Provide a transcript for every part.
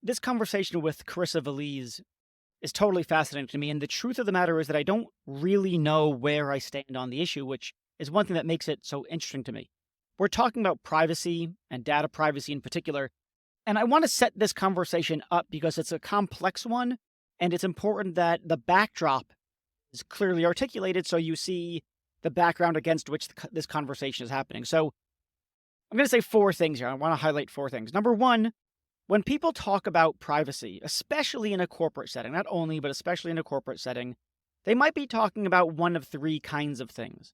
this conversation with Carissa Véliz is totally fascinating to me. And the truth of the matter is that I don't really know where I stand on the issue, which is one thing that makes it so interesting to me. We're talking about privacy and data privacy in particular. And I want to set this conversation up because it's a complex one. And it's important that the backdrop is clearly articulated so you see the background against which this conversation is happening. So I'm going to say four things here. I want to highlight four things. Number one, when people talk about privacy, especially in a corporate setting, not only, but especially in a corporate setting, they might be talking about one of three kinds of things.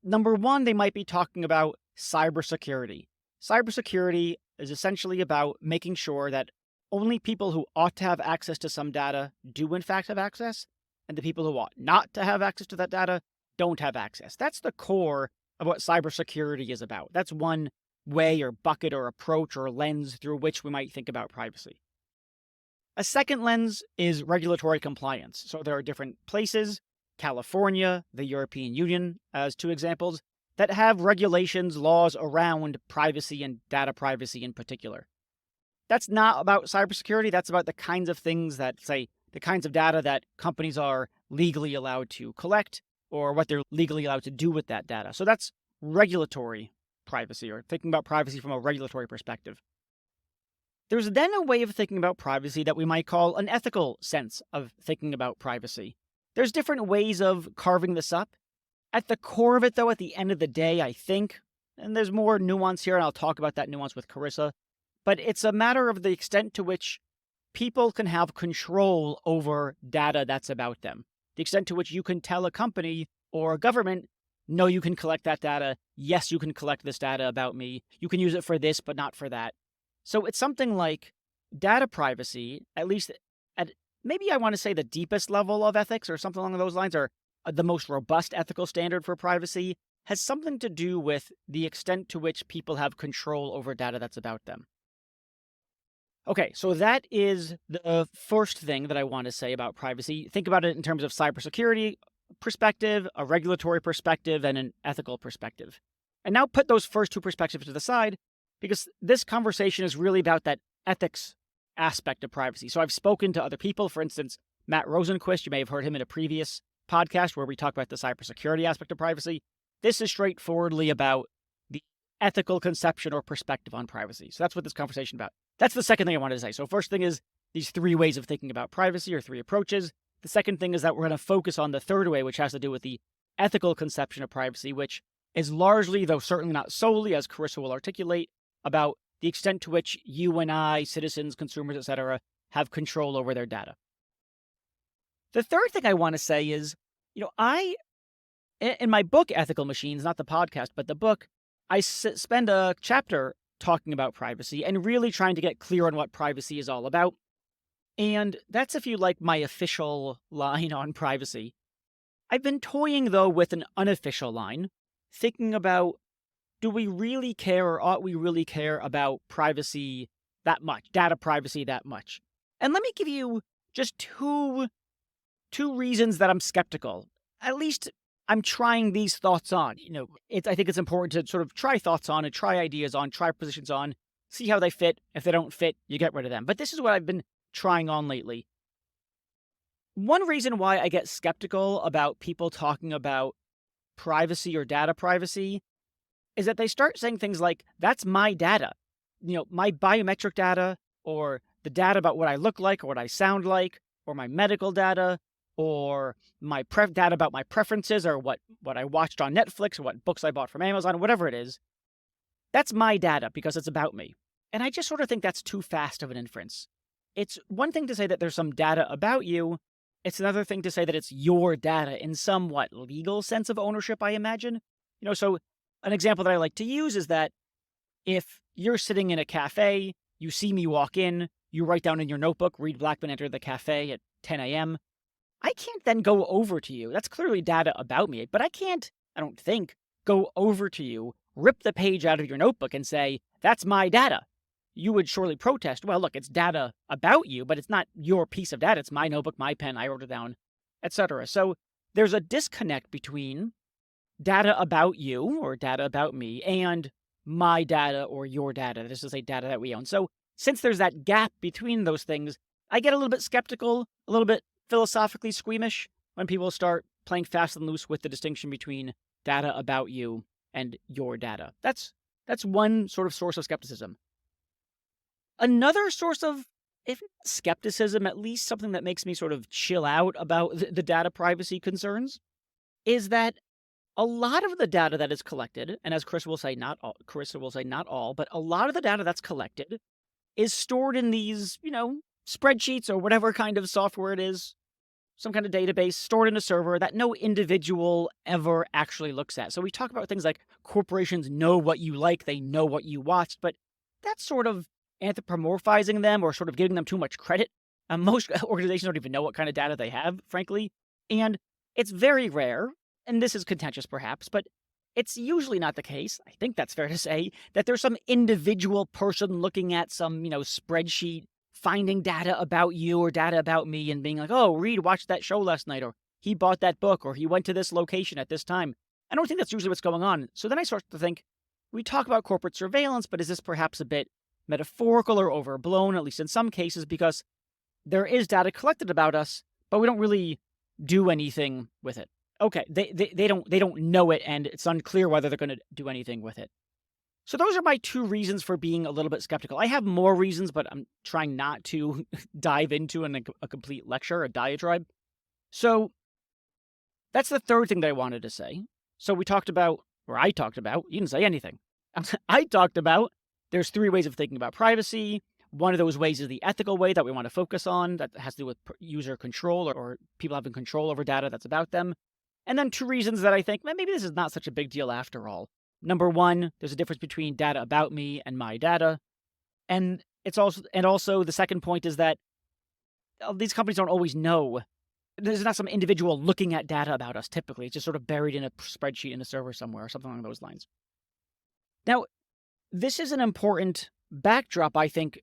Number one, they might be talking about cybersecurity. Cybersecurity is essentially about making sure that only people who ought to have access to some data do in fact have access, and the people who ought not to have access to that data don't have access. That's the core of what cybersecurity is about. That's one way or bucket or approach or lens through which we might think about privacy. A second lens is regulatory compliance. So there are different places, California, the European Union, as two examples, that have regulations, laws around privacy and data privacy in particular. That's not about cybersecurity. That's about the kinds of things that, say, the kinds of data that companies are legally allowed to collect or what they're legally allowed to do with that data. So that's regulatory privacy, or thinking about privacy from a regulatory perspective. There's then a way of thinking about privacy that we might call an ethical sense of thinking about privacy. There's different ways of carving this up. At the core of it, though, at the end of the day, I think, and there's more nuance here, and I'll talk about that nuance with Carissa, but it's a matter of the extent to which people can have control over data that's about them. The extent to which you can tell a company or a government, no, you can collect that data. Yes, you can collect this data about me. You can use it for this, but not for that. So it's something like data privacy, at least at maybe I want to say the deepest level of ethics or something along those lines, or the most robust ethical standard for privacy, has something to do with the extent to which people have control over data that's about them. Okay, so that is the first thing that I want to say about privacy. Think about it in terms of cybersecurity perspective, a regulatory perspective, and an ethical perspective. And now put those first two perspectives to the side, because this conversation is really about that ethics aspect of privacy. So I've spoken to other people, for instance, Matt Rosenquist, you may have heard him in a previous podcast where we talk about the cybersecurity aspect of privacy. This is straightforwardly about the ethical conception or perspective on privacy. So that's what this conversation is about. That's the second thing I wanted to say. So first thing is these three ways of thinking about privacy, or three approaches. The second thing is that we're going to focus on the third way, which has to do with the ethical conception of privacy, which is largely, though certainly not solely, as Carissa will articulate, about the extent to which you and I, citizens, consumers, etc., have control over their data. The third thing I want to say is, in my book, Ethical Machines, not the podcast, but the book, I spend a chapter talking about privacy and really trying to get clear on what privacy is all about. And that's, if you like, my official line on privacy. I've been toying, though, with an unofficial line, thinking about, do we really care or ought we really care about privacy that much, data privacy that much? And let me give you just two reasons that I'm skeptical. At least I'm trying these thoughts on. I think it's important to sort of try thoughts on and try ideas on, try positions on, see how they fit. If they don't fit, you get rid of them. But this is what I've been trying on lately. One reason why I get skeptical about people talking about privacy or data privacy is that they start saying things like, that's my data. My biometric data, or the data about what I look like or what I sound like, or my medical data, or my data about my preferences, or what I watched on Netflix, or what books I bought from Amazon, whatever it is. That's my data because it's about me. And I just sort of think that's too fast of an inference. It's one thing to say that there's some data about you. It's another thing to say that it's your data in somewhat legal sense of ownership, I imagine. So an example that I like to use is that if you're sitting in a cafe, you see me walk in, you write down in your notebook, Reed Blackman entered the cafe at 10 a.m., I can't then go over to you. That's clearly data about me, but I don't think, go over to you, rip the page out of your notebook and say, that's my data. You would surely protest, well, look, it's data about you, but it's not your piece of data. It's my notebook, my pen, I wrote it down, etc. So there's a disconnect between data about you or data about me and my data or your data. This is a data that we own. So since there's that gap between those things, I get a little bit skeptical, a little bit philosophically squeamish when people start playing fast and loose with the distinction between data about you and your data. That's one sort of source of skepticism. Another source of, if not skepticism, at least something that makes me sort of chill out about the data privacy concerns, is that a lot of the data that is collected, and as Carissa will say, not all, but a lot of the data that's collected is stored in these, spreadsheets or whatever kind of software it is, some kind of database stored in a server that no individual ever actually looks at. So we talk about things like corporations know what you like, they know what you watched, but that's sort of anthropomorphizing them or sort of giving them too much credit. Most organizations don't even know what kind of data they have, frankly. And it's very rare, and this is contentious perhaps, but it's usually not the case, I think that's fair to say, that there's some individual person looking at some, spreadsheet, finding data about you or data about me and being like, oh, Reed watched that show last night, or he bought that book, or he went to this location at this time. I don't think that's usually what's going on. So then I start to think, we talk about corporate surveillance, but is this perhaps a bit metaphorical or overblown, at least in some cases, because there is data collected about us, but we don't really do anything with it. Okay, they don't know it, and it's unclear whether they're going to do anything with it. So those are my two reasons for being a little bit skeptical. I have more reasons, but I'm trying not to dive into a complete lecture, a diatribe. So that's the third thing that I wanted to say. So I talked about, you didn't say anything. I talked about there's three ways of thinking about privacy. One of those ways is the ethical way that we want to focus on, that has to do with user control or people having control over data that's about them. And then two reasons that I think, maybe this is not such a big deal after all. Number one, there's a difference between data about me and my data. And also the second point is that these companies don't always know. There's not some individual looking at data about us typically. It's just sort of buried in a spreadsheet in a server somewhere or something along those lines. Now, this is an important backdrop, I think,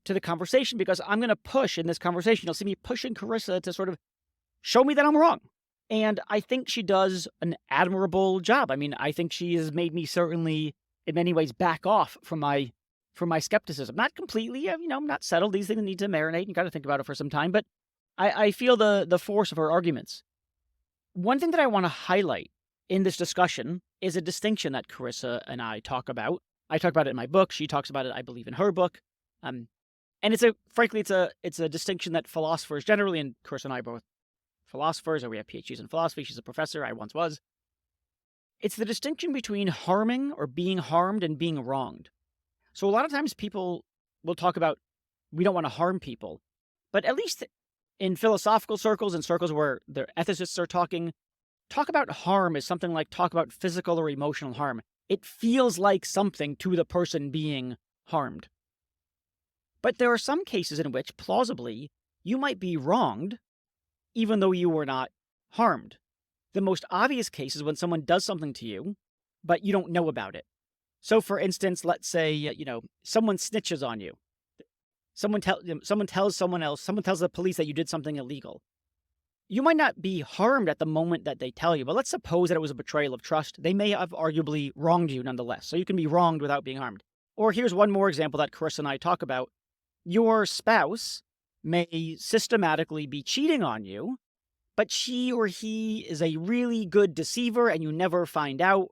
to the conversation, because I'm going to push in this conversation. You'll see me pushing Carissa to sort of show me that I'm wrong. And I think she does an admirable job. I mean, I think she has made me certainly, in many ways, back off from my skepticism. Not completely, I'm not settled. These things need to marinate. You got to think about it for some time. But I feel the force of her arguments. One thing that I want to highlight in this discussion is a distinction that Carissa and I talk about. I talk about it in my book. She talks about it, I believe, in her book. And it's a distinction that philosophers generally, and Carissa and I both philosophers, or we have PhDs in philosophy. She's a professor. I once was. It's the distinction between harming or being harmed and being wronged. So a lot of times people will talk about, we don't want to harm people. But at least in philosophical circles and circles where the ethicists are talk about harm as something like talk about physical or emotional harm. It feels like something to the person being harmed. But there are some cases in which, plausibly, you might be wronged even though you were not harmed. The most obvious case is when someone does something to you, but you don't know about it. So, for instance, let's say, someone snitches on you. Someone tells someone else, someone tells the police that you did something illegal. You might not be harmed at the moment that they tell you, but let's suppose that it was a betrayal of trust. They may have arguably wronged you nonetheless, so you can be wronged without being harmed. Or here's one more example that Carissa and I talk about. Your spouse may systematically be cheating on you, but she or he is a really good deceiver and you never find out.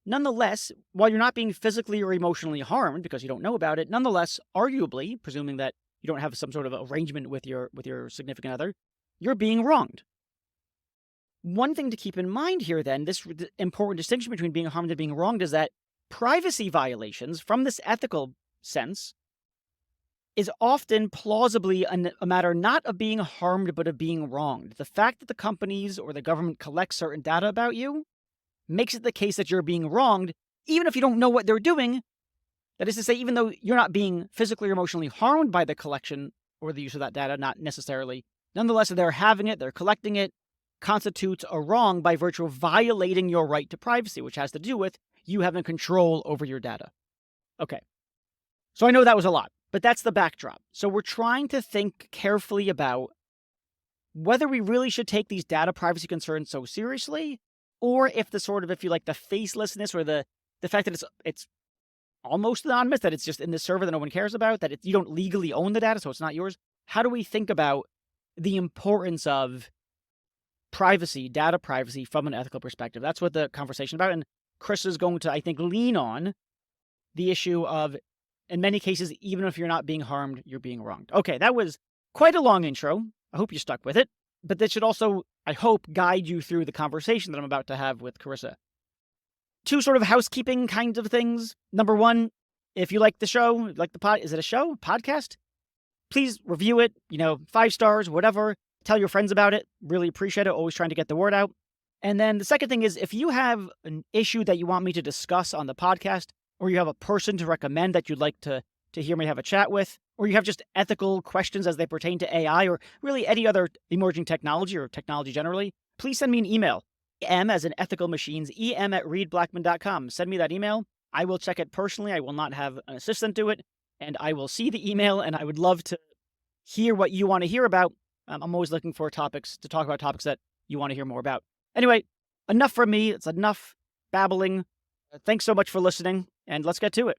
Nonetheless, while you're not being physically or emotionally harmed because you don't know about it, nonetheless, arguably, presuming that you don't have some sort of arrangement with your significant other, you're being wronged. One thing to keep in mind here, then, this important distinction between being harmed and being wronged, is that privacy violations, from this ethical sense, is often plausibly a matter not of being harmed, but of being wronged. The fact that the companies or the government collects certain data about you makes it the case that you're being wronged, even if you don't know what they're doing. That is to say, even though you're not being physically or emotionally harmed by the collection or the use of that data, not necessarily, nonetheless, they're having it, they're collecting it, constitutes a wrong by virtue of violating your right to privacy, which has to do with you having control over your data. Okay. So I know that was a lot, but that's the backdrop. So we're trying to think carefully about whether we really should take these data privacy concerns so seriously, or if the sort of, if you like, the facelessness or the fact that it's almost anonymous, that it's just in this server that no one cares about, that you don't legally own the data, so it's not yours. How do we think about the importance of privacy, data privacy from an ethical perspective? That's what the conversation about. And Chris is going to, I think, lean on the issue of, in many cases, even if you're not being harmed, you're being wronged. Okay, that was quite a long intro. I hope you stuck with it. But that should also, I hope, guide you through the conversation that I'm about to have with Carissa. Two sort of housekeeping kinds of things. Number one, if you like the show, like the pod, is it a show? Podcast? Please review it, 5 stars, whatever. Tell your friends about it. Really appreciate it. Always trying to get the word out. And then the second thing is, if you have an issue that you want me to discuss on the podcast, or you have a person to recommend that you'd like to hear me have a chat with, or you have just ethical questions as they pertain to AI or really any other emerging technology or technology generally, please send me an email. EM as in ethical machines, em@reedblackman.com. Send me that email. I will check it personally. I will not have an assistant do it. And I will see the email, and I would love to hear what you want to hear about. I'm always looking for topics to talk about, topics that you want to hear more about. Anyway, enough from me. It's enough babbling. Thanks so much for listening, and let's get to it.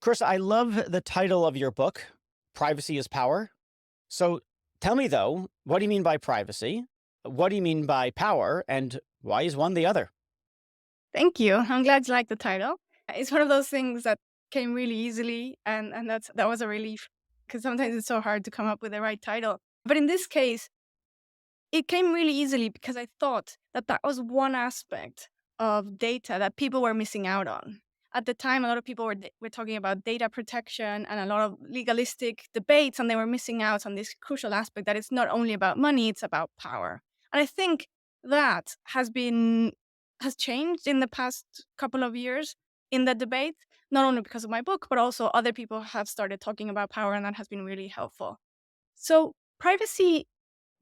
Chris, I love the title of your book, Privacy is Power. So tell me, though, what do you mean by privacy? What do you mean by power? And why is one the other? Thank you. I'm glad you like the title. It's one of those things that came really easily, and that was a relief, because sometimes it's so hard to come up with the right title. But in this case, it came really easily because I thought that that was one aspect of data that people were missing out on. At the time, a lot of people were talking about data protection and a lot of legalistic debates, and they were missing out on this crucial aspect that it's not only about money, it's about power. And I think that has changed in the past couple of years in the debate, not only because of my book, but also other people have started talking about power, and that has been really helpful. So privacy,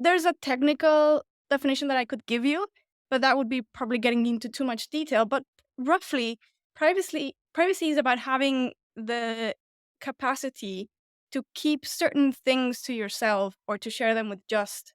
there's a technical definition that I could give you, but that would be probably getting into too much detail. But roughly, privacy is about having the capacity to keep certain things to yourself or to share them with just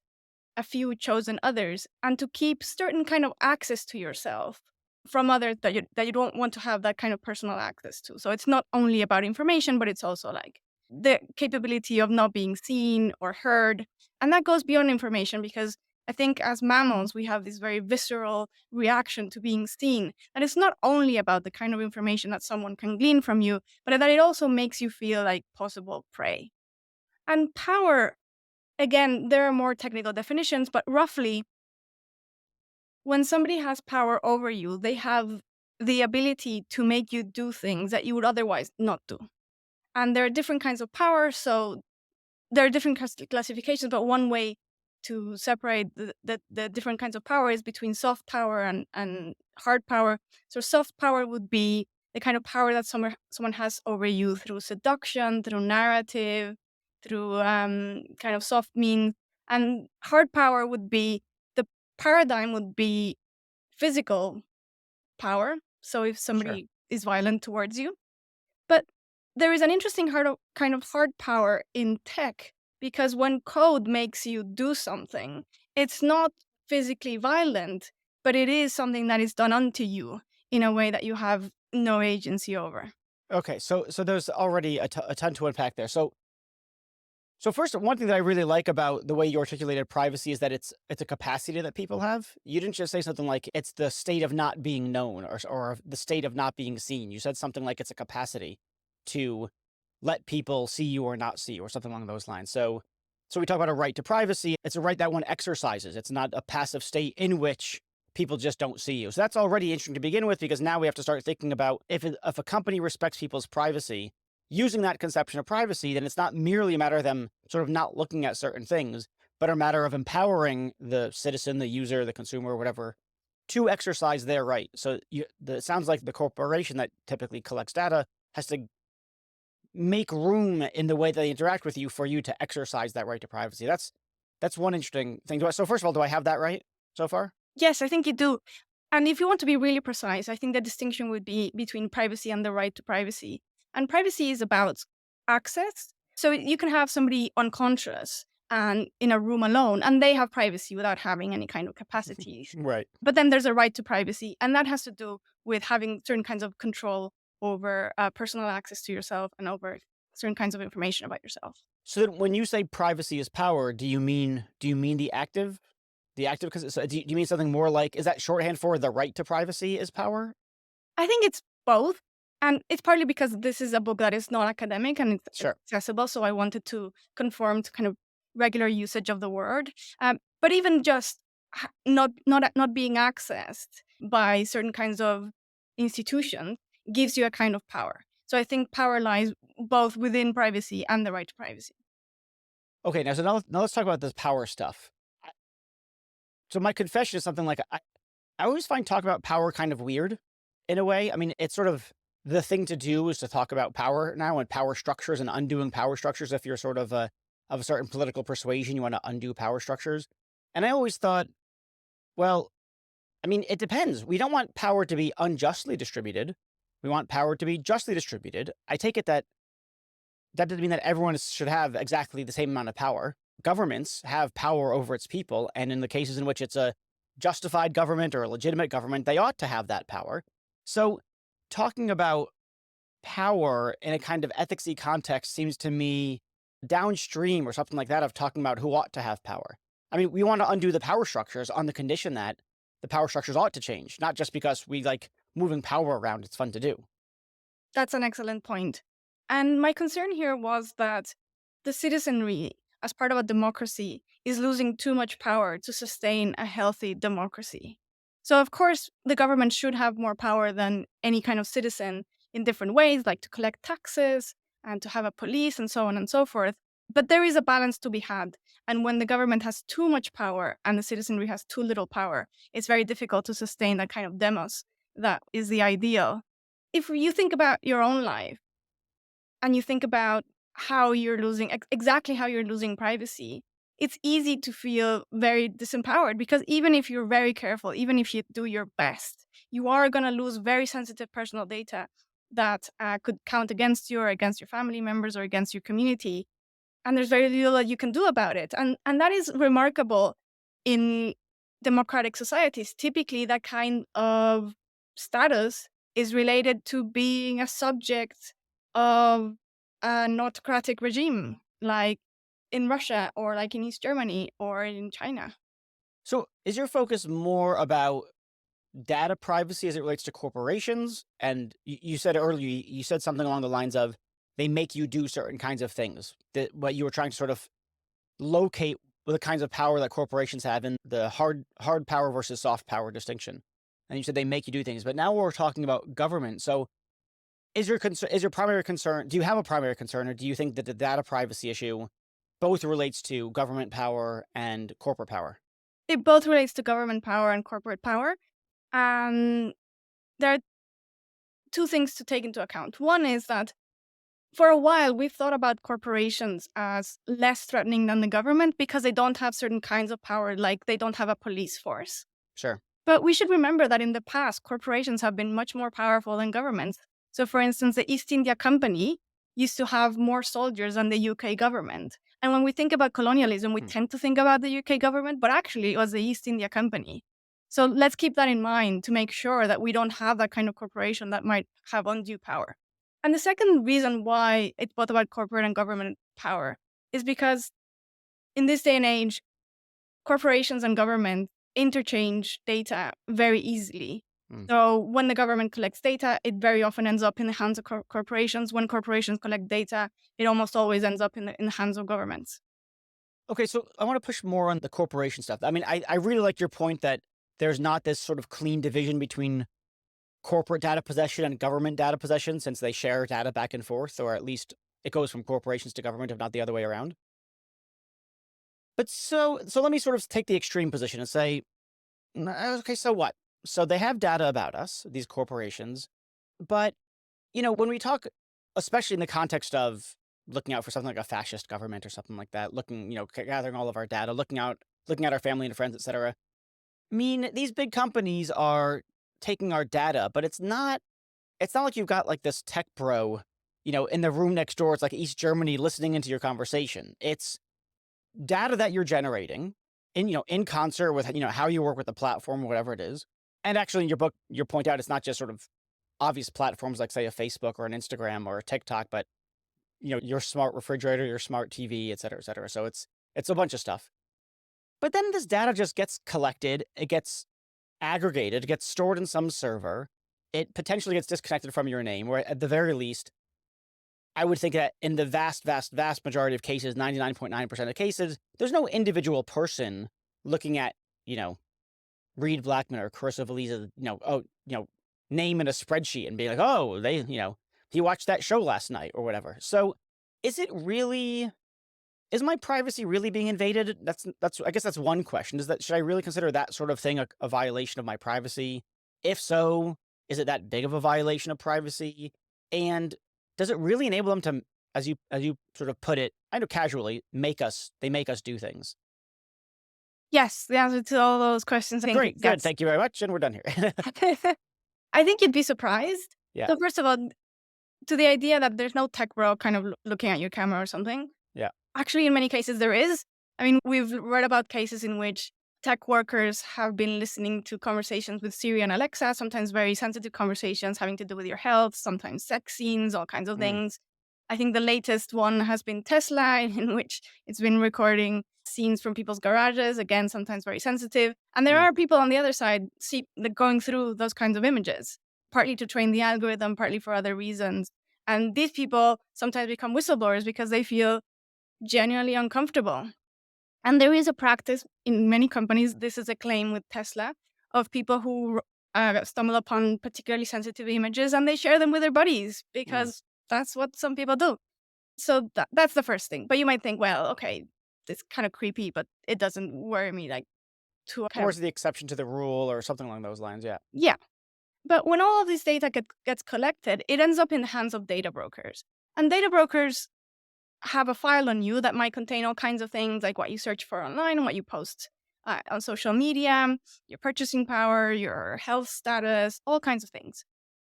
a few chosen others, and to keep certain kind of access to yourself from others that you don't want to have that kind of personal access to. So it's not only about information, but it's also like the capability of not being seen or heard. And that goes beyond information, because I think as mammals, we have this very visceral reaction to being seen. And it's not only about the kind of information that someone can glean from you, but that it also makes you feel like possible prey. And power, again, there are more technical definitions, but roughly, when somebody has power over you, they have the ability to make you do things that you would otherwise not do. And there are different kinds of power, so there are different classifications, but one way to separate the different kinds of power is between soft power and hard power. So soft power would be the kind of power that someone has over you through seduction, through narrative, through kind of soft means. And hard power would be, the paradigm would be physical power. So if somebody is violent towards you. But there is an interesting kind of hard power in tech, because when code makes you do something, it's not physically violent, but it is something that is done unto you in a way that you have no agency over. Okay, so there's already a ton to unpack there. So first, one thing that I really like about the way you articulated privacy is that it's a capacity that people have. You didn't just say something like it's the state of not being known or the state of not being seen. You said something like it's a capacity to let people see you or not see you or something along those lines. So we talk about a right to privacy. It's a right that one exercises. It's not a passive state in which people just don't see you. So that's already interesting to begin with, because now we have to start thinking about if a company respects people's privacy, using that conception of privacy, then it's not merely a matter of them sort of not looking at certain things, but a matter of empowering the citizen, the user, the consumer, whatever, to exercise their right. So it sounds like the corporation that typically collects data has to make room in the way they interact with you for you to exercise that right to privacy. That's one interesting thing. So first of all, do I have that right so far? Yes, I think you do. And if you want to be really precise, I think the distinction would be between privacy and the right to privacy. And privacy is about access, So you can have somebody unconscious and in a room alone, and they have privacy without having any kind of capacities. Right. But then there's a right to privacy, and that has to do with having certain kinds of control over personal access to yourself and over certain kinds of information about yourself. So then when you say privacy is power, do you mean the active? The active, because do you mean something more like, is that shorthand for the right to privacy is power? I think it's both. And it's partly because this is a book that is not academic and it's Sure. accessible. So I wanted to conform to kind of regular usage of the word. But even just not being accessed by certain kinds of institutions gives you a kind of power. So I think power lies both within privacy and the right to privacy. Okay, now let's talk about this power stuff. I- So my confession is something like I always find talk about power kind of weird in a way. I mean, it's sort of the thing to do is to talk about power now and power structures and undoing power structures. If you're sort of a certain political persuasion, you want to undo power structures. And I always thought, well, I mean, it depends. We don't want power to be unjustly distributed. We want power to be justly distributed. I take it that that doesn't mean that everyone should have exactly the same amount of power. Governments have power over its people, and in the cases in which it's a justified government or a legitimate government, they ought to have that power. So, talking about power in a kind of ethicsy context seems to me downstream or something like that of talking about who ought to have power. I mean, we want to undo the power structures on the condition that the power structures ought to change, not just because we like moving power around. It's fun to do. That's an excellent point. And my concern here was that the citizenry, as part of a democracy, is losing too much power to sustain a healthy democracy. So, of course, the government should have more power than any kind of citizen in different ways, like to collect taxes and to have a police and so on and so forth. But there is a balance to be had. And when the government has too much power and the citizenry has too little power, it's very difficult to sustain that kind of demos that is the ideal. If you think about your own life and you think about how you're losing exactly how you're losing privacy, it's easy to feel very disempowered because even if you're very careful, even if you do your best, you are going to lose very sensitive personal data that could count against you or against your family members or against your community, and there's very little that you can do about it. And that is remarkable in democratic societies. Typically, that kind of status is related to being a subject of an autocratic regime, like in Russia or like in East Germany or in China. So, is your focus more about data privacy as it relates to corporations? And you said earlier, you said something along the lines of they make you do certain kinds of things. That what you were trying to sort of locate the kinds of power that corporations have in the hard power versus soft power distinction. And you said they make you do things, but now we're talking about government. So is your primary concern? Do you have a primary concern, or do you think that the data privacy issue both relates to government power and corporate power? It both relates to government power and corporate power. And there are two things to take into account. One is that for a while, we've thought about corporations as less threatening than the government because they don't have certain kinds of power, like they don't have a police force. Sure. But we should remember that in the past, corporations have been much more powerful than governments. So, for instance, the East India Company used to have more soldiers than the UK government. And when we think about colonialism, we Hmm. tend to think about the UK government, but actually it was the East India Company. So let's keep that in mind to make sure that we don't have that kind of corporation that might have undue power. And the second reason why it's both about corporate and government power is because in this day and age, corporations and government interchange data very easily. Hmm. So when the government collects data, it very often ends up in the hands of corporations. When corporations collect data, it almost always ends up in the hands of governments. Okay, so I want to push more on the corporation stuff. I mean, I really like your point that there's not this sort of clean division between corporate data possession and government data possession since they share data back and forth, or at least it goes from corporations to government, if not the other way around. But so let me sort of take the extreme position and say, okay, so what? So they have data about us, these corporations, but when we talk, especially in the context of looking out for something like a fascist government or something like that, looking, gathering all of our data, looking at our family and friends, etc. I mean, these big companies are taking our data, but it's not like you've got like this tech bro. in the room next door, it's like East Germany listening into your conversation. It's data that you're generating in concert with, how you work with the platform or whatever it is. And actually in your book, you point out it's not just sort of obvious platforms like say a Facebook or an Instagram or a TikTok, but your smart refrigerator, your smart TV, et cetera, et cetera. So it's a bunch of stuff. But then this data just gets collected, it gets aggregated, it gets stored in some server. It potentially gets disconnected from your name, or at the very least, I would think that in the vast, vast, vast majority of cases, 99.9% of cases, there's no individual person looking at, you know, Reed Blackman or Carissa Véliz's, name in a spreadsheet and being like, oh, he watched that show last night or whatever. So is my privacy really being invaded? I guess that's one question. Should I really consider that sort of thing a violation of my privacy? If so, is it that big of a violation of privacy? And does it really enable them to, as you sort of put it, I know casually, make us do things? Yes, the answer to all those questions, I think Great, good. Thank you very much. And we're done here. I think you'd be surprised. Yeah. So first of all, to the idea that there's no tech bro kind of looking at your camera or something. Yeah. Actually, in many cases, there is. I mean, we've read about cases in which tech workers have been listening to conversations with Siri and Alexa, sometimes very sensitive conversations having to do with your health, sometimes sex scenes, all kinds of Mm. things. I think the latest one has been Tesla, in which it's been recording scenes from people's garages, again, sometimes very sensitive. And there Mm. are people on the other side going through those kinds of images, partly to train the algorithm, partly for other reasons. And these people sometimes become whistleblowers because they feel genuinely uncomfortable. And there is a practice in many companies, this is a claim with Tesla, of people who stumble upon particularly sensitive images and they share them with their buddies because that's what some people do. So that's the first thing. But you might think, well, okay, it's kind of creepy, but it doesn't worry me like to Or is the exception to the rule or something along those lines? Yeah. yeah. But when all of this data gets collected, it ends up in the hands of data brokers. And data brokers have a file on you that might contain all kinds of things like what you search for online and what you post on social media, your purchasing power, your health status, all kinds of things.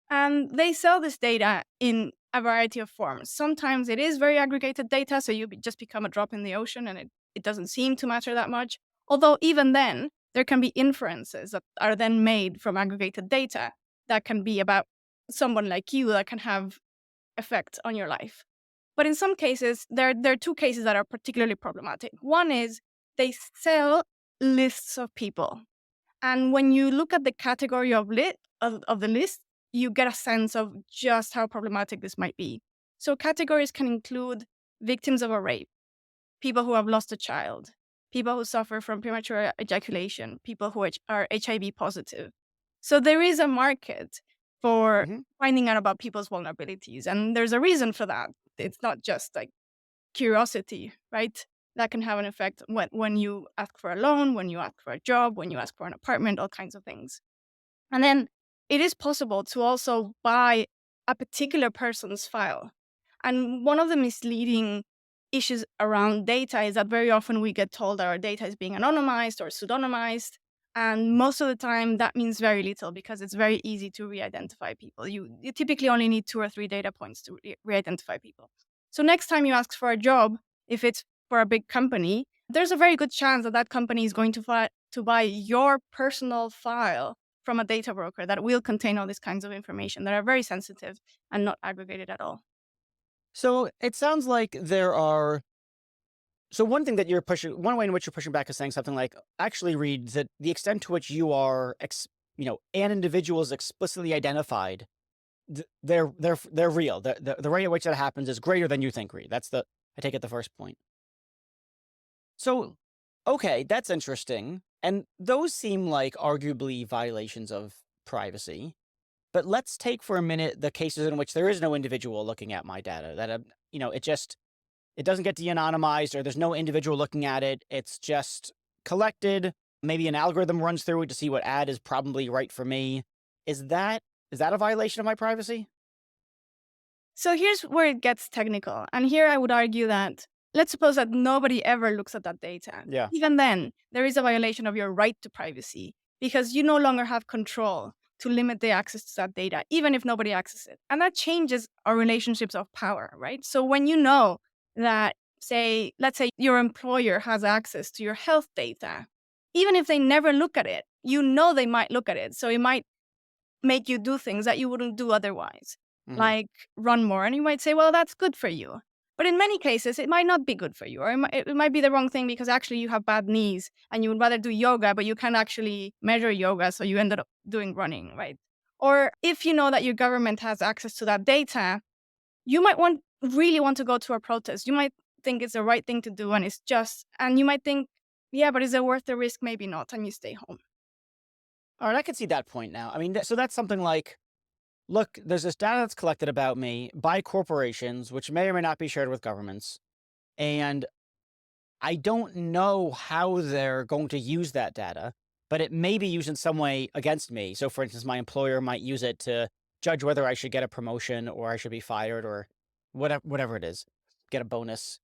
And they sell this data in a variety of forms. Sometimes it is very aggregated data, so you just become a drop in the ocean and it doesn't seem to matter that much. Although even then, there can be inferences that are then made from aggregated data that can be about someone like you that can have effect on your life. But in some cases, there are two cases that are particularly problematic. One is they sell lists of people. And when you look at the category of the list, you get a sense of just how problematic this might be. So categories can include victims of a rape, people who have lost a child, people who suffer from premature ejaculation, people who are HIV positive. So there is a market for Mhm. finding out about people's vulnerabilities. And there's a reason for that. It's not just like curiosity, right? That can have an effect when you ask for a loan, when you ask for a job, when you ask for an apartment, all kinds of things. And then it is possible to also buy a particular person's file. And one of the misleading issues around data is that very often we get told that our data is being anonymized or pseudonymized. And most of the time, that means very little because it's very easy to re-identify people. You typically only need 2 or 3 data points to re-identify people. So next time you ask for a job, if it's for a big company, there's a very good chance that that company is going to buy your personal file from a data broker that will contain all these kinds of information that are very sensitive and not aggregated at all. So it sounds like there are. So one thing that you're pushing, one way in which you're pushing back is saying something like, actually, Reed, that the extent to which you are, an individual is explicitly identified, they're real. The rate at which that happens is greater than you think, Reed. I take it, the first point. So, okay, that's interesting. And those seem like arguably violations of privacy. But let's take for a minute the cases in which there is no individual looking at my data, that, it doesn't get de-anonymized or there's no individual looking at it. It's just collected. Maybe an algorithm runs through it to see what ad is probably right for me. Is that a violation of my privacy? So here's where it gets technical. And here I would argue that let's suppose that nobody ever looks at that data. Yeah. Even then, there is a violation of your right to privacy because you no longer have control to limit the access to that data, even if nobody accesses it. And that changes our relationships of power, right? So when you know that, say, let's say your employer has access to your health data, even if they never look at it, you know they might look at it. So it might make you do things that you wouldn't do otherwise, Hmm. like run more. And you might say, well, that's good for you. But in many cases, it might not be good for you, or it might be the wrong thing because actually you have bad knees and you would rather do yoga, but you can't actually measure yoga. So you ended up doing running, right? Or if you know that your government has access to that data, you might really want to go to a protest. You might think it's the right thing to do and it's just, and you might think, yeah, but is it worth the risk? Maybe not. And you stay home. All right, I can see that point now. I mean, so that's something like, look, there's this data that's collected about me by corporations, which may or may not be shared with governments. And I don't know how they're going to use that data, but it may be used in some way against me. So, for instance, my employer might use it to judge whether I should get a promotion or I should be fired or whatever it is, get a bonus.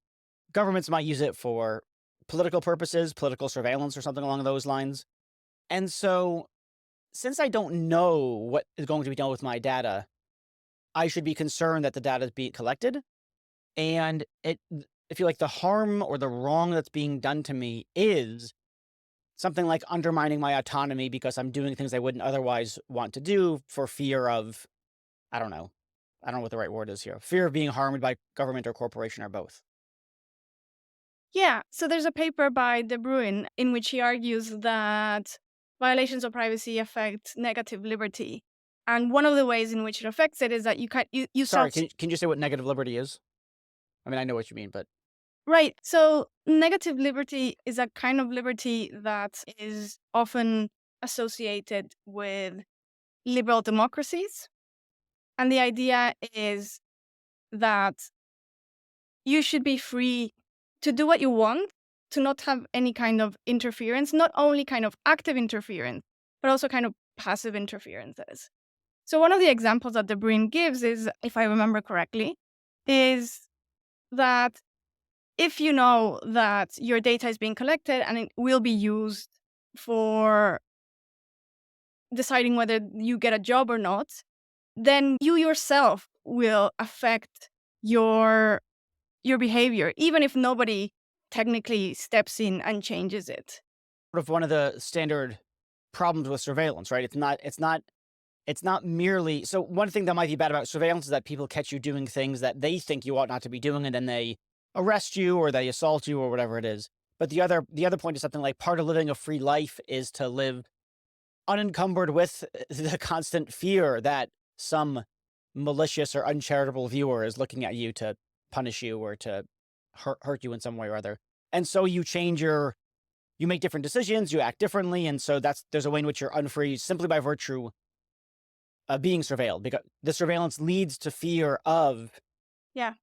Governments might use it for political purposes, political surveillance, or something along those lines. And so, since I don't know what is going to be done with my data, I should be concerned that the data is being collected. And I feel like the harm or the wrong that's being done to me is something like undermining my autonomy because I'm doing things I wouldn't otherwise want to do for fear of, I don't know. I don't know what the right word is here. Fear of being harmed by government or corporation or both. Yeah. So there's a paper by De Bruin in which he argues that violations of privacy affect negative liberty. And one of the ways in which it affects it is that you Sorry, start. can you say what negative liberty is? I mean, I know what you mean, but Right. So negative liberty is a kind of liberty that is often associated with liberal democracies. And the idea is that you should be free to do what you want, to not have any kind of interference, not only kind of active interference, but also kind of passive interferences. So one of the examples that De Bruin gives is, if I remember correctly, is that if you know that your data is being collected and it will be used for deciding whether you get a job or not, then you yourself will affect your your behavior, even if nobody technically steps in and changes it. sort of one of the standard problems with surveillance, right? It's not merely so one thing that might be bad about surveillance is that people catch you doing things that they think you ought not to be doing, and then they arrest you or they assault you or whatever it is. But the other point is something like part of living a free life is to live unencumbered with the constant fear that some malicious or uncharitable viewer is looking at you to punish you or to hurt you in some way or other. And so you make different decisions, you act differently, and so there's a way in which you're unfree simply by virtue of being surveilled because the surveillance leads to fear of Yeah.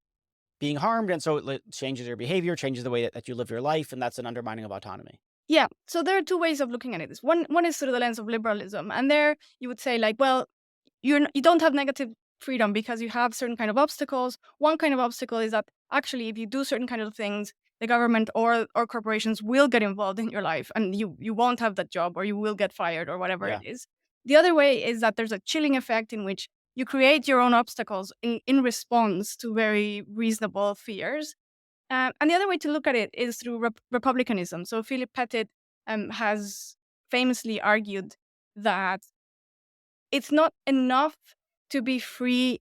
being harmed, and so it changes your behavior, changes the way that you live your life, and that's an undermining of autonomy. Yeah. So there are two ways of looking at it. One is through the lens of liberalism. And there you would say, like, well, you don't have negative freedom because you have certain kind of obstacles. One kind of obstacle is that actually if you do certain kind of things, the government or corporations will get involved in your life and you won't have that job or you will get fired or whatever it Yeah. is. The other way is that there's a chilling effect in which you create your own obstacles in response to very reasonable fears. And the other way to look at it is through republicanism. So Philip Pettit has famously argued that it's not enough to be free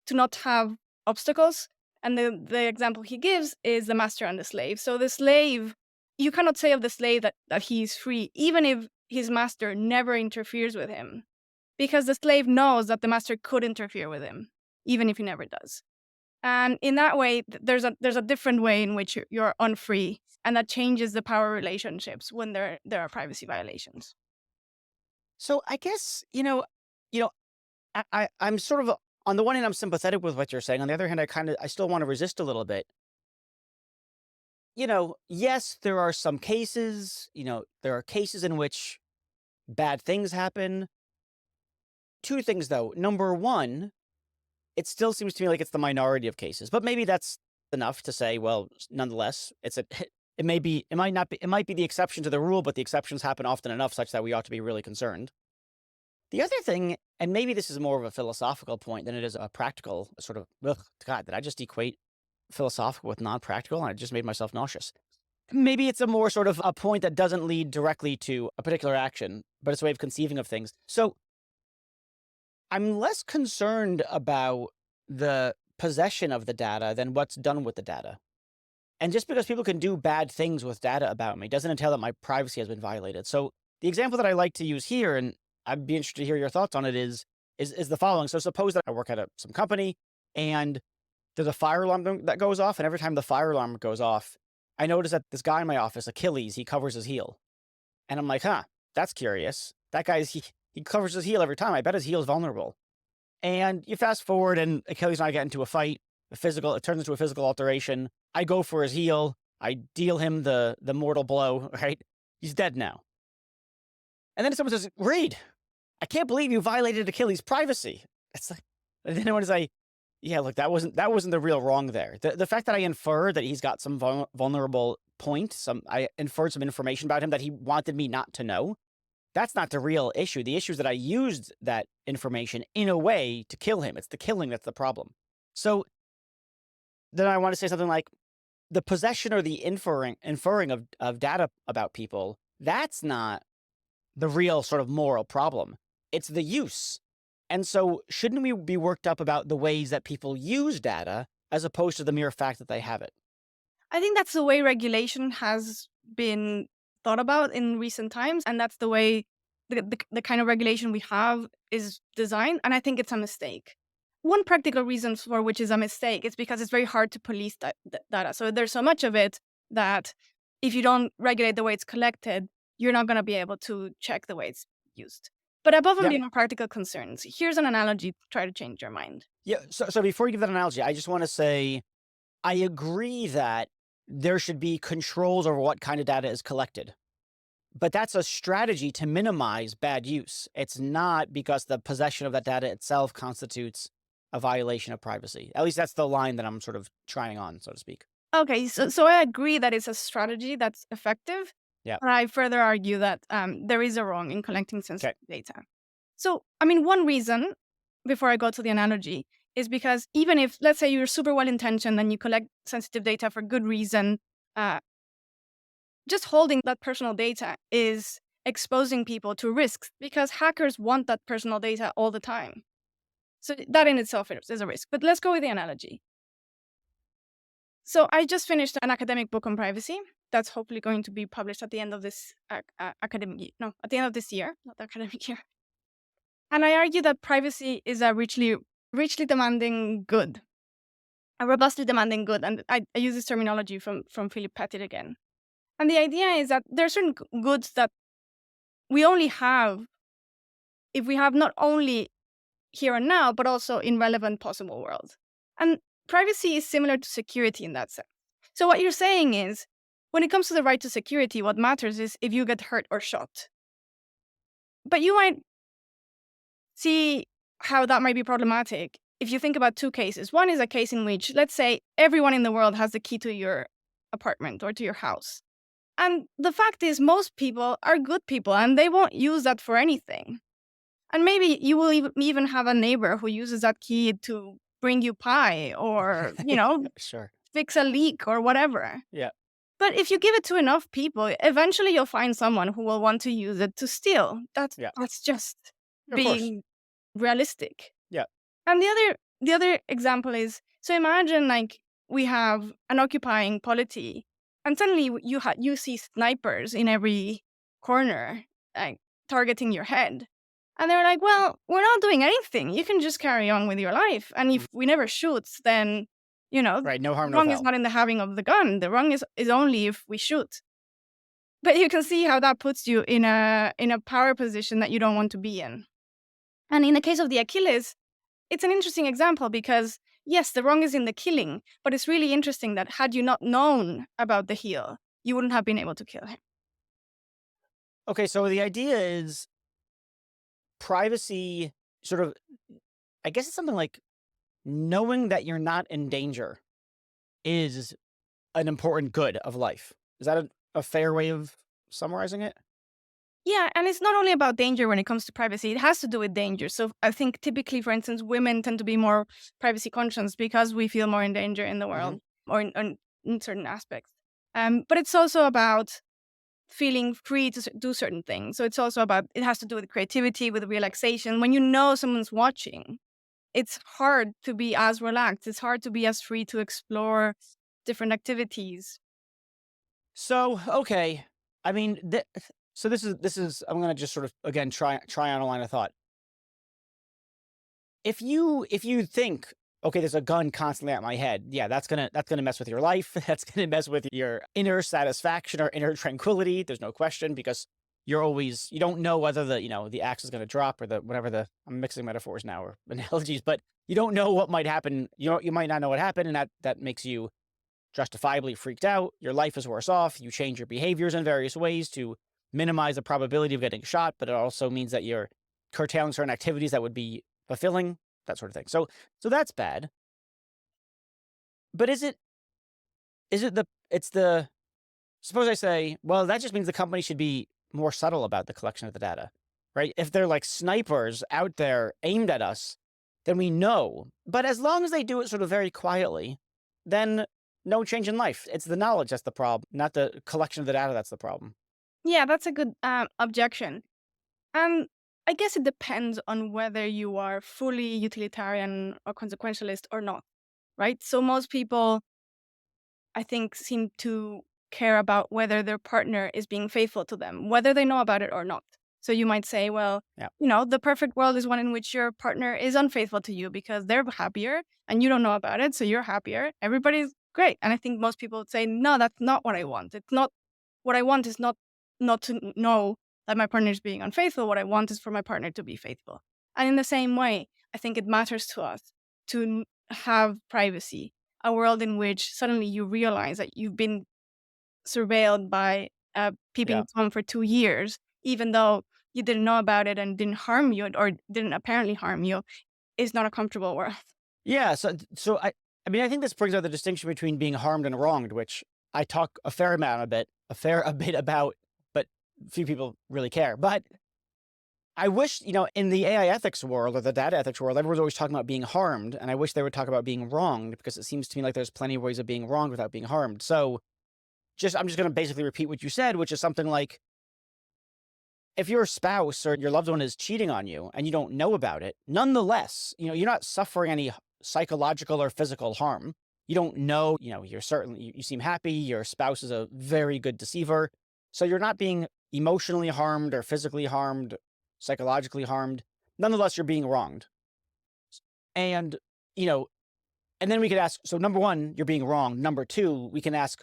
to not have obstacles. And the example he gives is the master and the slave. So the slave, you cannot say of the slave that he's free, even if his master never interferes with him, because the slave knows that the master could interfere with him, even if he never does. And in that way, there's a different way in which you're unfree, and that changes the power relationships when there are privacy violations. So I guess you know, I'm sort of on the one hand I'm sympathetic with what you're saying. On the other hand, I still want to resist a little bit. Yes, there are some cases. There are cases in which bad things happen. Two things though. Number one, it still seems to me like it's the minority of cases, but maybe that's enough to say, well, nonetheless, it might be the exception to the rule, but the exceptions happen often enough such that we ought to be really concerned. The other thing, and maybe this is more of a philosophical point than it is a practical sort of, ugh, God, did I just equate philosophical with non-practical? And I just made myself nauseous. Maybe it's a more sort of a point that doesn't lead directly to a particular action, but it's a way of conceiving of things. So I'm less concerned about the possession of the data than what's done with the data. And just because people can do bad things with data about me doesn't entail that my privacy has been violated. So the example that I like to use here, and I'd be interested to hear your thoughts on it, is the following. So suppose that I work at some company and there's a fire alarm that goes off, and every time the fire alarm goes off, I notice that this guy in my office, Achilles, he covers his heel. And I'm like, huh, that's curious. That guy's he covers his heel every time. I bet his heel's vulnerable. And you fast forward, and Achilles and I get into a fight. It turns into a physical alteration. I go for his heel. I deal him the mortal blow. Right, he's dead now. And then someone says, "Reed, I can't believe you violated Achilles' privacy." It's like, and then when I say, "Yeah, look, that wasn't the real wrong there. The fact that I infer that he's got some vulnerable point, I inferred some information about him that he wanted me not to know. That's not the real issue. The issue is that I used that information in a way to kill him. It's the killing that's the problem." So then I want to say something like the possession or the inferring of data about people, that's not the real sort of moral problem. It's the use. And so shouldn't we be worked up about the ways that people use data as opposed to the mere fact that they have it? I think that's the way regulation has been thought about in recent times, and that's the way the kind of regulation we have is designed, and I think it's a mistake. One practical reason for which is a mistake is because it's very hard to police that data. So there's so much of it that if you don't regulate the way it's collected, you're not going to be able to check the way it's used. But above and Yeah. beyond practical concerns, here's an analogy to try to change your mind. Yeah. So before you give that analogy, I just want to say I agree that there should be controls over what kind of data is collected. But that's a strategy to minimize bad use. It's not because the possession of that data itself constitutes a violation of privacy. At least that's the line that I'm sort of trying on, so to speak. Okay, so I agree that it's a strategy that's effective, Yeah. but I further argue that there is a wrong in collecting Okay. sensitive data. So, I mean, one reason, before I go to the analogy, is because even if, let's say, you're super well intentioned and you collect sensitive data for good reason, uh, just holding that personal data is exposing people to risks because hackers want that personal data all the time. So, that in itself is a risk. But let's go with the analogy. So I just finished an academic book on privacy that's hopefully going to be published at the end of this academic year. No, at the end of this year, not the academic year. And I argue that privacy is a richly demanding good, a robustly demanding good. And I use this terminology from Philip Pettit again. And the idea is that there are certain goods that we only have if we have not only here and now, but also in relevant possible worlds. And privacy is similar to security in that sense. So what you're saying is, when it comes to the right to security, what matters is if you get hurt or shot. But you might see how that might be problematic if you think about two cases. One is a case in which, let's say, everyone in the world has the key to your apartment or to your house. And the fact is, most people are good people and they won't use that for anything. And maybe you will even have a neighbor who uses that key to bring you pie or, Sure. fix a leak or whatever. Yeah. But if you give it to enough people, eventually you'll find someone who will want to use it to steal. Yeah. That's just Of course. being realistic. Yeah. And the other example is, so imagine like we have an occupying polity, and suddenly you see snipers in every corner, like targeting your head. And they're like, well, we're not doing anything. You can just carry on with your life. And if we never shoot, then, Right. No harm, the no wrong is foul. not in the having of the gun. The wrong is only if we shoot. But you can see how that puts you in a power position that you don't want to be in. And in the case of the Achilles, it's an interesting example because, yes, the wrong is in the killing, but it's really interesting that had you not known about the heel, you wouldn't have been able to kill him. Okay. So the idea is privacy sort of, I guess it's something like knowing that you're not in danger is an important good of life. Is that a fair way of summarizing it? Yeah, and it's not only about danger when it comes to privacy, it has to do with danger. So I think typically, for instance, women tend to be more privacy conscious because we feel more in danger in the Hmm. world or in certain aspects. But it's also about feeling free to do certain things. So it's also about, it has to do with creativity, with relaxation. When you know someone's watching, it's hard to be as relaxed. It's hard to be as free to explore different activities. So, okay. I mean, so this is I'm gonna just sort of again try on a line of thought. If you think, okay, there's a gun constantly at my head, yeah, that's gonna mess with your life. That's gonna mess with your inner satisfaction or inner tranquility. There's no question because you don't know whether the axe is gonna drop or the whatever the I'm mixing metaphors now or analogies, but you don't know what might happen. You might not know what happened, and that makes you justifiably freaked out. Your life is worse off. You change your behaviors in various ways to minimize the probability of getting shot, but it also means that you're curtailing certain activities that would be fulfilling, that sort of thing. So that's bad. But is it it's the suppose I say, well, that just means the company should be more subtle about the collection of the data, right? If they're like snipers out there aimed at us, then we know. But as long as they do it sort of very quietly, then no change in life. It's the knowledge that's the problem, not the collection of the data that's the problem. Yeah, that's a good objection. And I guess it depends on whether you are fully utilitarian or consequentialist or not, right? So most people, I think, seem to care about whether their partner is being faithful to them, whether they know about it or not. So you might say, well, Yeah. the perfect world is one in which your partner is unfaithful to you because they're happier and you don't know about it. So you're happier. Everybody's great. And I think most people would say, no, that's not what I want. It's not what I want is not to know that my partner is being unfaithful. What I want is for my partner to be faithful. And in the same way, I think it matters to us to have privacy, a world in which suddenly you realize that you've been surveilled by a Yeah. peeping Tom for 2 years, even though you didn't know about it and didn't harm you or didn't apparently harm you, is not a comfortable world. Yeah. So I mean, I think this brings out the distinction between being harmed and wronged, which I talk a fair amount, a bit about, but few people really care. But I wish, in the AI ethics world or the data ethics world, everyone's always talking about being harmed. And I wish they would talk about being wronged because it seems to me like there's plenty of ways of being wronged without being harmed. So I'm just going to basically repeat what you said, which is something like if your spouse or your loved one is cheating on you and you don't know about it, nonetheless, you're not suffering any psychological or physical harm. You don't know, you're certainly, you seem happy. Your spouse is a very good deceiver. So you're not being emotionally harmed or physically harmed, psychologically harmed. Nonetheless, you're being wronged. And, you know, and then we could ask, so number one, you're being wronged. Number two, we can ask,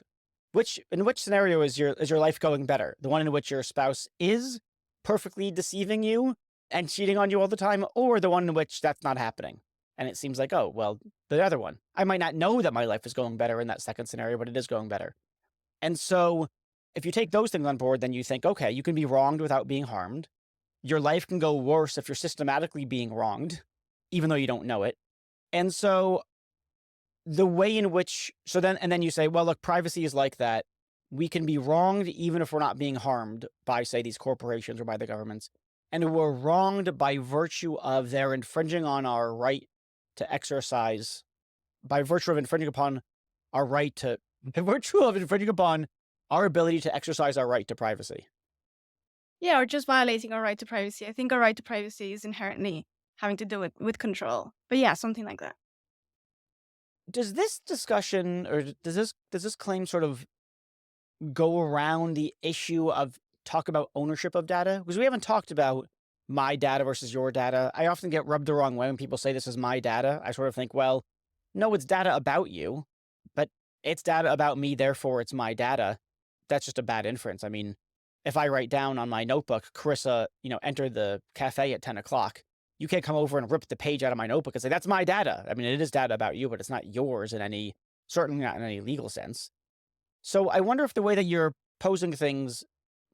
in which scenario is your life going better? The one in which your spouse is perfectly deceiving you and cheating on you all the time, or the one in which that's not happening? And it seems like, oh, well, the other one. I might not know that my life is going better in that second scenario, but it is going better. And so if you take those things on board, then you think, okay, you can be wronged without being harmed. Your life can go worse if you're systematically being wronged, even though you don't know it. And so the way in which and then you say, well, look, privacy is like that. We can be wronged even if we're not being harmed by, say, these corporations or by the governments. And we're wronged by virtue of their infringing on our right to exercise, by virtue of infringing upon our right to, by virtue of infringing upon our ability to exercise our right to privacy. Yeah, or just violating our right to privacy. I think our right to privacy is inherently having to do with control. But yeah, something like that. Does this discussion or does this claim sort of go around the issue of talk about ownership of data? Because we haven't talked about my data versus your data. I often get rubbed the wrong way when people say this is my data. I sort of think, well, no, it's data about you, but it's data about me, therefore it's my data. That's just a bad inference. I mean, if I write down on my notebook, Carissa, entered the cafe at 10 o'clock, you can't come over and rip the page out of my notebook and say, that's my data. I mean, it is data about you, but it's not yours certainly not in any legal sense. So I wonder if the way that you're posing things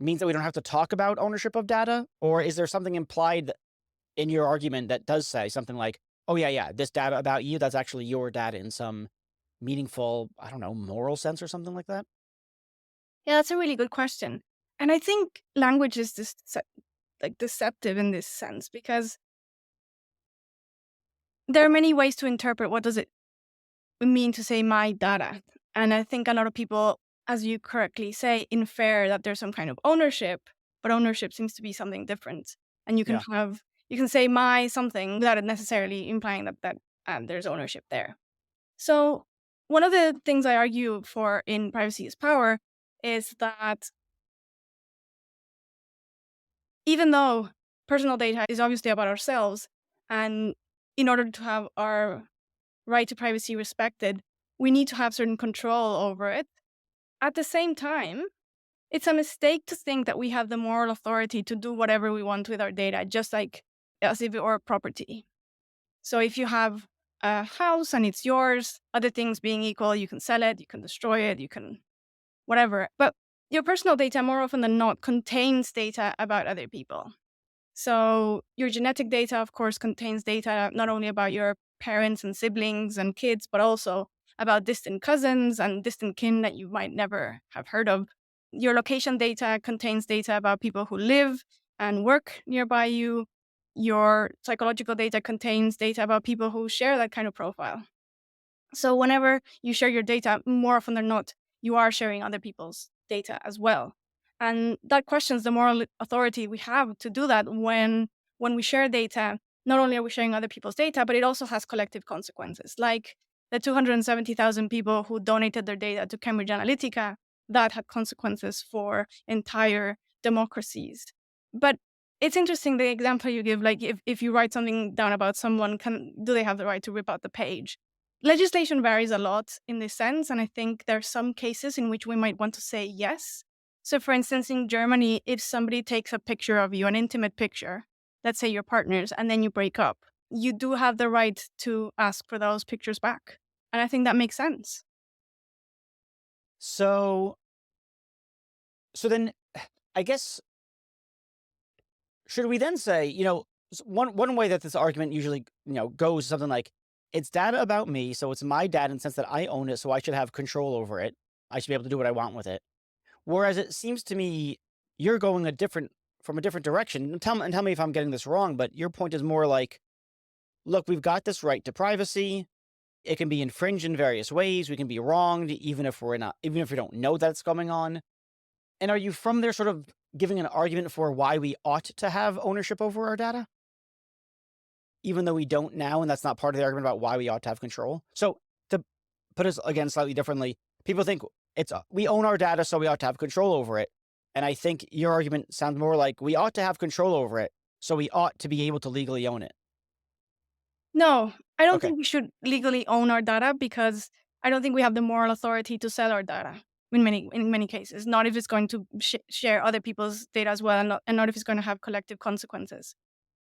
means that we don't have to talk about ownership of data, or is there something implied in your argument that does say something like, oh, yeah, yeah, this data about you, that's actually your data in some meaningful, I don't know, moral sense or something like that? Yeah, that's a really good question. And I think language is like deceptive in this sense because there are many ways to interpret what does it mean to say my data. And I think a lot of people, as you correctly say, infer that there's some kind of ownership, but ownership seems to be something different. And Yeah. you can say my something without it necessarily implying that there's ownership there. So one of the things I argue for in privacy is power is that even though personal data is obviously about ourselves, and in order to have our right to privacy respected, we need to have certain control over it. At the same time, it's a mistake to think that we have the moral authority to do whatever we want with our data, just like as if it were property. So if you have a house and it's yours, other things being equal, you can sell it, you can destroy it, you can whatever. But your personal data, more often than not, contains data about other people. So your genetic data, of course, contains data not only about your parents and siblings and kids, but also about distant cousins and distant kin that you might never have heard of. Your location data contains data about people who live and work nearby you. Your psychological data contains data about people who share that kind of profile. So whenever you share your data, more often than not, you are sharing other people's data as well. And that questions the moral authority we have to do that when we share data. Not only are we sharing other people's data, but it also has collective consequences, like the 270,000 people who donated their data to Cambridge Analytica, that had consequences for entire democracies. But it's interesting the example you give, like if you write something down about someone, do they have the right to rip out the page? Legislation varies a lot in this sense, and I think there are some cases in which we might want to say yes. So, for instance, in Germany, if somebody takes a picture of you, an intimate picture, let's say you're partners, and then you break up, you do have the right to ask for those pictures back. And I think that makes sense. So so then I guess should we then say, one way that this argument usually, goes something like, it's data about me, so it's my data in the sense that I own it, so I should have control over it. I should be able to do what I want with it. Whereas it seems to me you're going from a different direction. And tell me if I'm getting this wrong, but your point is more like, look, we've got this right to privacy. It can be infringed in various ways. We can be wronged, even if we don't know that it's going on. And are you from there sort of giving an argument for why we ought to have ownership over our data? Even though we don't now, and that's not part of the argument about why we ought to have control. So to put us again slightly differently, people think we own our data, so we ought to have control over it. And I think your argument sounds more like we ought to have control over it, so we ought to be able to legally own it. No, I don't Okay. think we should legally own our data because I don't think we have the moral authority to sell our data in many cases. Not if it's going to share other people's data as well, and not if it's going to have collective consequences.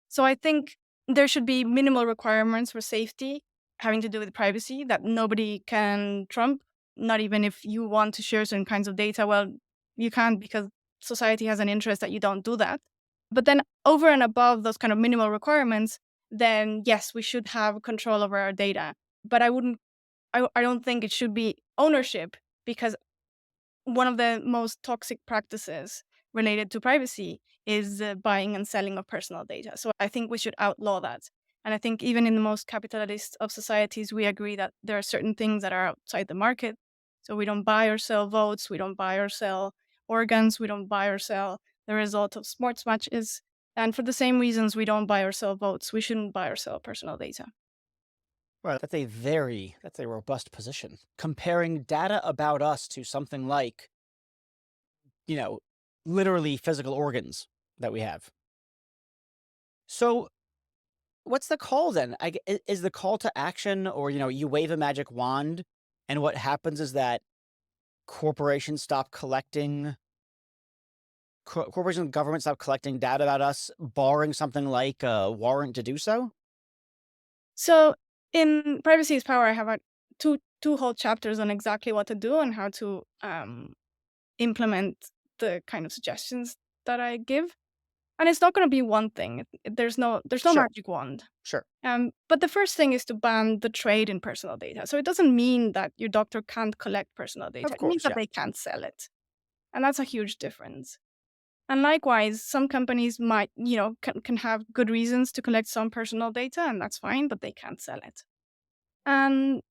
So I think there should be minimal requirements for safety having to do with privacy that nobody can trump, not even if you want to share certain kinds of data. Well, you can't because society has an interest that you don't do that. But then over and above those kind of minimal requirements, then yes, we should have control over our data. But I don't think it should be ownership because one of the most toxic practices related to privacy is buying and selling of personal data. So I think we should outlaw that. And I think even in the most capitalist of societies, we agree that there are certain things that are outside the market. So we don't buy or sell votes, we don't buy or sell organs, we don't buy or sell the result of sports matches. And for the same reasons we don't buy or sell votes, we shouldn't buy or sell personal data. Well, that's a robust position. Comparing data about us to something like, you know, literally physical organs that we have. So what's the call then? Is the call to action, or, you wave a magic wand and what happens is that corporations stop collecting, corporations and governments stop collecting data about us, barring something like a warrant to do so? So in Privacy is Power, I have two whole chapters on exactly what to do and how to implement the kind of suggestions that I give. And it's not going to be one thing. There's no Sure, magic wand. sure. But the first thing is to ban the trade in personal data. So it doesn't mean that your doctor can't collect personal data. Of It means course, that yeah. they can't sell it, and that's a huge difference. And likewise, some companies might, can have good reasons to collect some personal data, and that's fine, but they can't sell it. And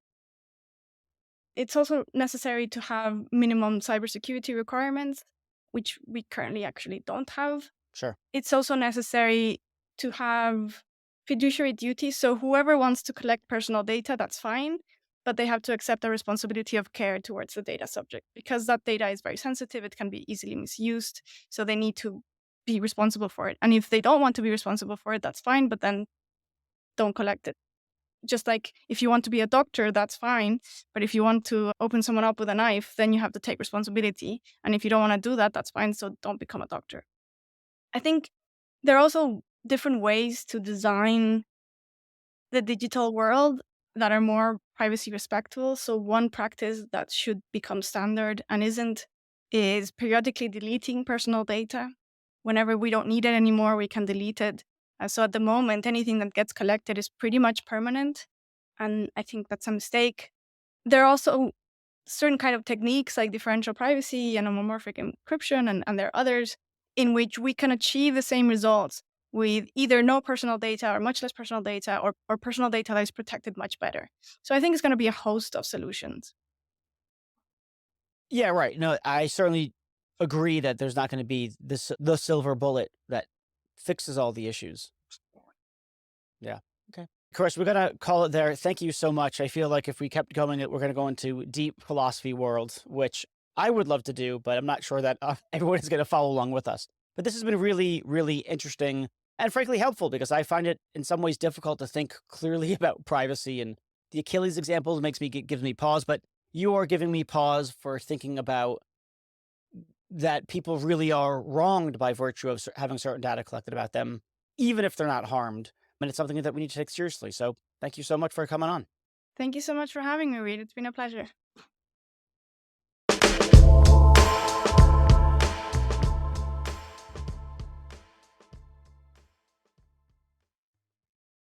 it's also necessary to have minimum cybersecurity requirements, which we currently actually don't have. Sure. It's also necessary to have fiduciary duties. So whoever wants to collect personal data, that's fine, but they have to accept a responsibility of care towards the data subject because that data is very sensitive. It can be easily misused. So they need to be responsible for it. And if they don't want to be responsible for it, that's fine, but then don't collect it. Just like if you want to be a doctor, that's fine. But if you want to open someone up with a knife, then you have to take responsibility. And if you don't want to do that, that's fine. So don't become a doctor. I think there are also different ways to design the digital world that are more privacy respectful. So one practice that should become standard and isn't is periodically deleting personal data. Whenever we don't need it anymore, we can delete it. So at the moment, anything that gets collected is pretty much permanent. And I think that's a mistake. There are also certain kind of techniques like differential privacy and homomorphic encryption, and there are others in which we can achieve the same results with either no personal data or much less personal data or personal data that is protected much better. So I think it's going to be a host of solutions. Yeah, right. No, I certainly agree that there's not going to be the silver bullet that fixes all the issues. Yeah. Okay. Chris, we're gonna call it there. Thank you so much. I feel like if we kept going, we're gonna go into deep philosophy worlds, which I would love to do, but I'm not sure that everyone is gonna follow along with us. But this has been really, really interesting and frankly helpful because I find it in some ways difficult to think clearly about privacy. And the Achilles example makes me gives me pause, but you are giving me pause for thinking about that people really are wronged by virtue of having certain data collected about them, even if they're not harmed. And it's something that we need to take seriously. So thank you so much for coming on. Thank you so much for having me, Reed. It's been a pleasure.